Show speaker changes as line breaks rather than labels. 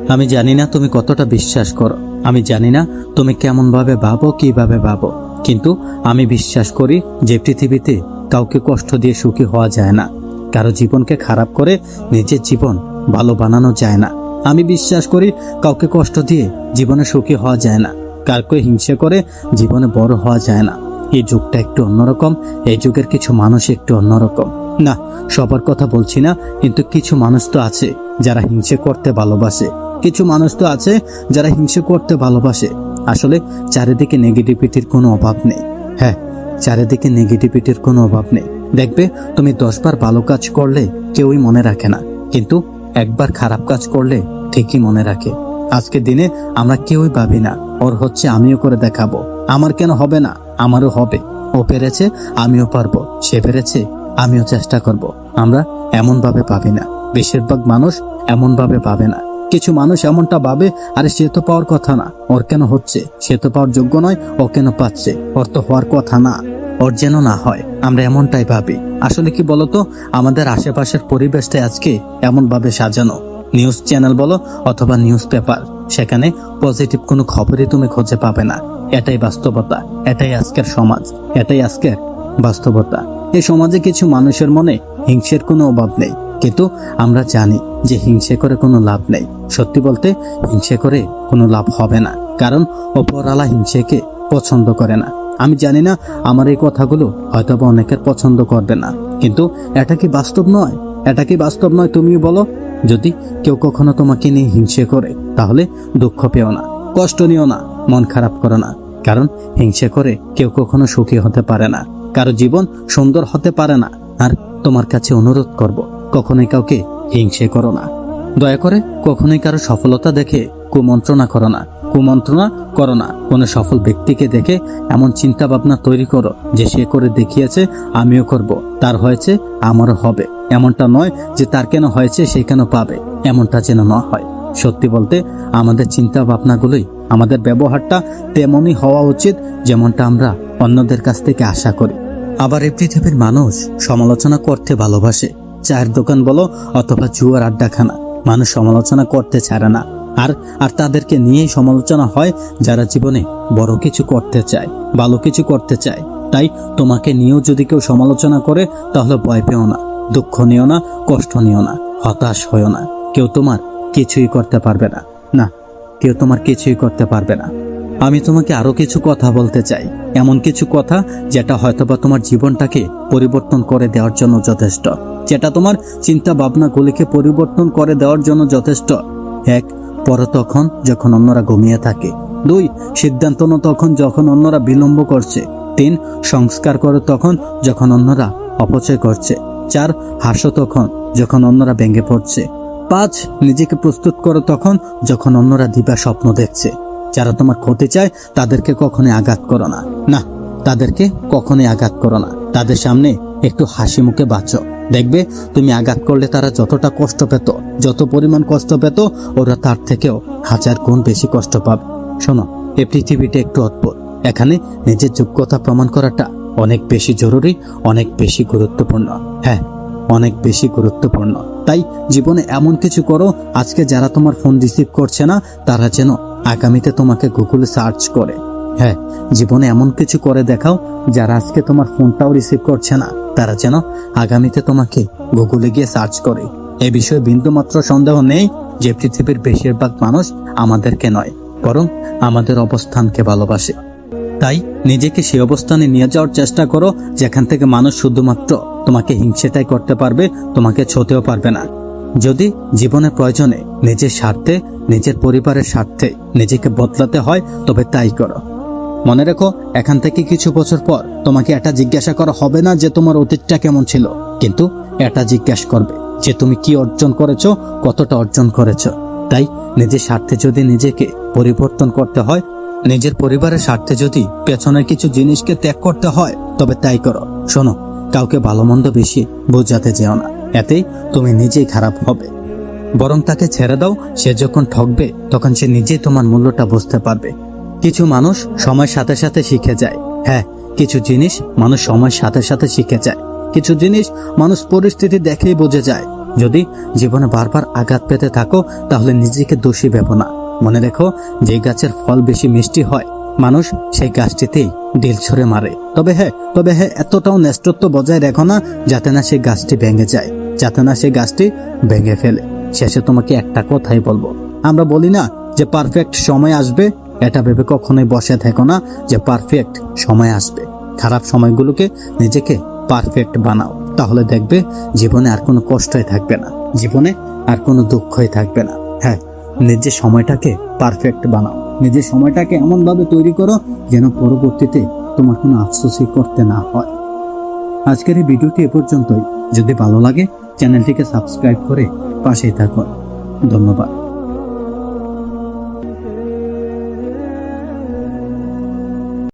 আমি জানি না তুমি কতটা বিশ্বাস করো, আমি জানি না তুমি কেমন ভাবে ভাবো, কিভাবে ভাবো, কিন্তু আমি বিশ্বাস করি যে পৃথিবীতে কাউকে কষ্ট দিয়ে সুখী হওয়া যায় না। কারো জীবনকে খারাপ করে নিজের জীবন ভালো বানানো যায় না। আমি বিশ্বাস করি কাউকে কষ্ট দিয়ে জীবনে সুখী হওয়া যায় না, কাউকে হিংসে করে জীবনে বড় হওয়া যায় না। এই যুগটা একটু অন্যরকম, এই যুগের কিছু মানুষ একটু অন্যরকম। না, সবার কথা বলছি না, কিন্তু কিছু মানুষ তো আছে যারা হিংসে করতে ভালোবাসে, কিছু মানুষ তো আছে যারা হিংসে করতে ভালোবাসে। আসলে চারিদিকে নেগেটিভিটির কোনো অভাব নেই। হ্যাঁ, চারিদিকে নেগেটিভিটির কোনো অভাব নেই। দেখবে তুমি 10 বার ভালো কাজ করলে কেউই মনে রাখে না, কিন্তু একবার খারাপ কাজ করলে ঠিকই মনে রাখে। আজকের দিনে আমরা কেউই ভাবি না ওর হচ্ছে আমিও করে দেখাবো, আমার কেন হবে না, আমারও হবে, ও পেরেছে আমিও পারবো, সে পেরেছে আমিও চেষ্টা করব। আমরা এমন ভাবে ভাবি না, বেশিরভাগ মানুষ এমন ভাবে ভাবে না। কিছু মানুষ এমনটা ভাবে, আরে সে তো পাওয়ার কথা না, ওর কেন হচ্ছে, সে তো পাওয়ার যোগ্য নয়, ও কেন পাচ্ছে, ওর তো হওয়ার কথা না, ওর যেন না হয়। আমরা এমনটাই ভাবি। আসলে কি বলতো, আমাদের আশেপাশের পরিবেশটা আজকে এমন ভাবে সাজানো, নিউজ চ্যানেল বলো অথবা নিউজ পেপার, সেখানে পজিটিভ কোনো খবরই তুমি খুঁজে পাবে না। এটাই বাস্তবতা, এটাই আজকের সমাজ, এটাই আজকের বাস্তবতা। এই সমাজে কিছু মানুষের মনে হিংসের কোনো অভাব নেই, কিন্তু আমরা জানি যে হিংসে করে কোনো লাভ নেই। সত্যি বলতে হিংসে করে কোনো লাভ হবে না, কারণ ওপরওয়ালা হিংসেকে পছন্দ করে না। আমি জানি না আমার এই কথাগুলো হয়তোবা অনেকের পছন্দ করবে না, কিন্তু এটা কি বাস্তব নয়? এটা কি বাস্তব নয়? তুমিও বলো। যদি কেউ কখনো তোমাকে নিয়ে হিংসে করে, তাহলে দুঃখ পেও না, কষ্ট নিও না, মন খারাপ করো না, কারণ হিংসে করে কেউ কখনো সুখী হতে পারে না, কারো জীবন সুন্দর হতে পারে না। আর তোমার কাছে অনুরোধ করব, কখনোই কাউকে হিংসে করো না। দয়া করে কখনোই কারো সফলতা দেখে কুমন্ত্রণা করো না, কুমন্ত্রণা করো না। কোনো সফল ব্যক্তিকে দেখে এমন চিন্তা ভাবনা তৈরি করো যে সে করে দেখিয়েছে আমিও করব, তার হয়েছে আমারও হবে। এমনটা নয় যে তার কেন হয়েছে সে কেন পাবে, এমনটা যেন না হয়। সত্যি বলতে আমাদের চিন্তা ভাবনাগুলোই, আমাদের ব্যবহারটা তেমনই হওয়া উচিত যেমনটা আমরা অন্যদের কাছ থেকে আশা করি। আবার এই পৃথিবীর মানুষ সমালোচনা করতে ভালোবাসে। চায়ের দোকান বলো অথবা জুয়ার আড্ডাখানা, মানুষ সমালোচনা করতে ছাড়ে না। আর তাদেরকে নিয়েই সমালোচনা হয় যারা জীবনে বড় কিছু করতে চায়, ভালো কিছু করতে চায়। তাই তোমাকে নিয়েও যদি কেউ সমালোচনা করে, তাহলে ভয় পেও না, দুঃখ নিও না, কষ্ট নিও না, হতাশ হয়েও না। কেউ তোমার কিছুই করতে পারবে না, না, কেউ তোমার কিছুই করতে পারবে না। আমি তোমাকে আরো কিছু কথা বলতে চাই, এমন কিছু কথা যেটা হয়তোবা তোমার জীবনটাকে পরিবর্তন করে দেওয়ার জন্য যথেষ্ট, যেটা তোমার চিন্তা ভাবনাগুলিকে পরিবর্তন করে দেওয়ার জন্য যথেষ্ট। 1. পড়ো তখন যখন অন্যরা ঘুমিয়ে থাকে। 2. সিদ্ধান্ত নাও তখন যখন অন্যরা বিলম্ব করছে। 3. সংস্কার করো তখন যখন অন্যরা অপচয় করছে। 4. হাসো তখন যখন অন্যরা ভেঙে পড়ছে। 5. নিজেকে প্রস্তুত করো তখন যখন অন্যরা দিবা স্বপ্ন দেখছে। যারা তোমার ক্ষতি চায় তাদেরকে কখনোই আঘাত করো না, না, তাদেরকে কখনোই আঘাত করো না। তাদের সামনে একটু হাসি মুখে বাঁচো। দেখবে তুমি আঘাত করলে তারা যতটা কষ্ট পেত, যত পরিমাণ কষ্ট পেত, ওরা তার থেকেও 1000 গুণ বেশি কষ্ট পাবে। শোনো, এই পৃথিবীটা একটু অদ্ভুত। এখানে নিজের যোগ্যতা প্রমাণ করাটা অনেক বেশি জরুরি, অনেক বেশি গুরুত্বপূর্ণ। হ্যাঁ, অনেক বেশি গুরুত্বপূর্ণ। তাই জীবনে এমন কিছু করো, আজকে যারা তোমার ফোন রিসিভ করছে না, তারা যেন আগামীতে তোমাকে গুগলে সার্চ করে। হ্যাঁ, জীবনে এমন কিছু করে দেখাও, যারা আজকে তোমার ফোনটাও রিসিভ করছে না, তারা যেন আগামীতে তোমাকে গুগলে গিয়ে সার্চ করে। এ বিষয়ে বিন্দুমাত্র সন্দেহ নেই যে পৃথিবীর বেশিরভাগ মানুষ আমাদেরকে নয়, বরং আমাদের অবস্থানকে ভালোবাসে। তাই নিজেকে সেই অবস্থানে নিয়ে যাওয়ার চেষ্টা করো, যেখান থেকে মানুষ শুধুমাত্র তোমাকে হিংসেটাই করতে পারবে, তোমাকে ছুঁতেও পারবে না। যদি জীবনের প্রয়োজনে, নিজের স্বার্থে, নিজের পরিবারের স্বার্থে নিজেকে বদলাতে হয়, তবে তাই করো। মনে রেখো, এখান থেকে কিছু বছর পর তোমাকে এটা জিজ্ঞাসা করা হবে না যে তোমার অতীতটা কেমন ছিল, কিন্তু এটা জিজ্ঞাসা করবে যে তুমি কি অর্জন করেছো, কতটা অর্জন করেছো। তাই নিজের স্বার্থে যদি নিজেকে পরিবর্তন করতে হয়, নিজের পরিবারের স্বার্থে যদি পেছনের কিছু জিনিসকে ত্যাগ করতে হয়, তবে তাই করো। শোনো, কাউকে ভালো মন্দ বেশি বোঝাতে যেও না, এতেই তুমি নিজেই খারাপ হবে। বরং তাকে ছেড়ে দাও, সে যখন ঠকবে তখন সে নিজেই তোমার মূল্যটা বুঝতে পারবে। কিছু মানুষ সময়ের সাথে সাথে শিখে যায়। হ্যাঁ, কিছু জিনিস মানুষ সময়ের সাথে সাথে শিখে যায়, কিছু জিনিস মানুষ পরিস্থিতি দেখেই বুঝে যায় যদি জীবনে বারবার আঘাত পেতে থাকো তাহলে নিজেকে দোষী ভেবো না। মনে রেখো, যে গাছের ফল বেশি মিষ্টি হয় মানুষ সেই গাছটিতেই ঢিল ছুঁড়ে মারে। তবে হ্যাঁ এতটাও ন্যস্তত্ব বজায় রেখো না যাতে না সেই গাছটি ভেঙে যায়, যাতে না সেই গাছটি ভেঙে ফেলে। শেষে তোমাকে একটা কথাই বলবো, আমরা বলি না যে পারফেক্ট সময় আসবে, এটা ভেবে কখনোই বসে থেকো না যে পারফেক্ট সময় আসবে। খারাপ সময়গুলোকে নিজেকে পারফেক্ট বানাও, তাহলে দেখবে জীবনে আর কোনো কষ্টই থাকবে না, জীবনে আর কোনো দুঃখই থাকবে না। হ্যাঁ, নিজের সময়টাকে পারফেক্ট বানাও, নিজের সময়টাকে এমন ভাবে তৈরি করো যেন পরবর্তীতে তোমার কোনো আফসোসই করতে না হয়। আজকের এই ভিডিওটি এ পর্যন্তই। যদি ভালো লাগে চ্যানেলটিকে সাবস্ক্রাইব করে পাশেই থাকুন। ধন্যবাদ।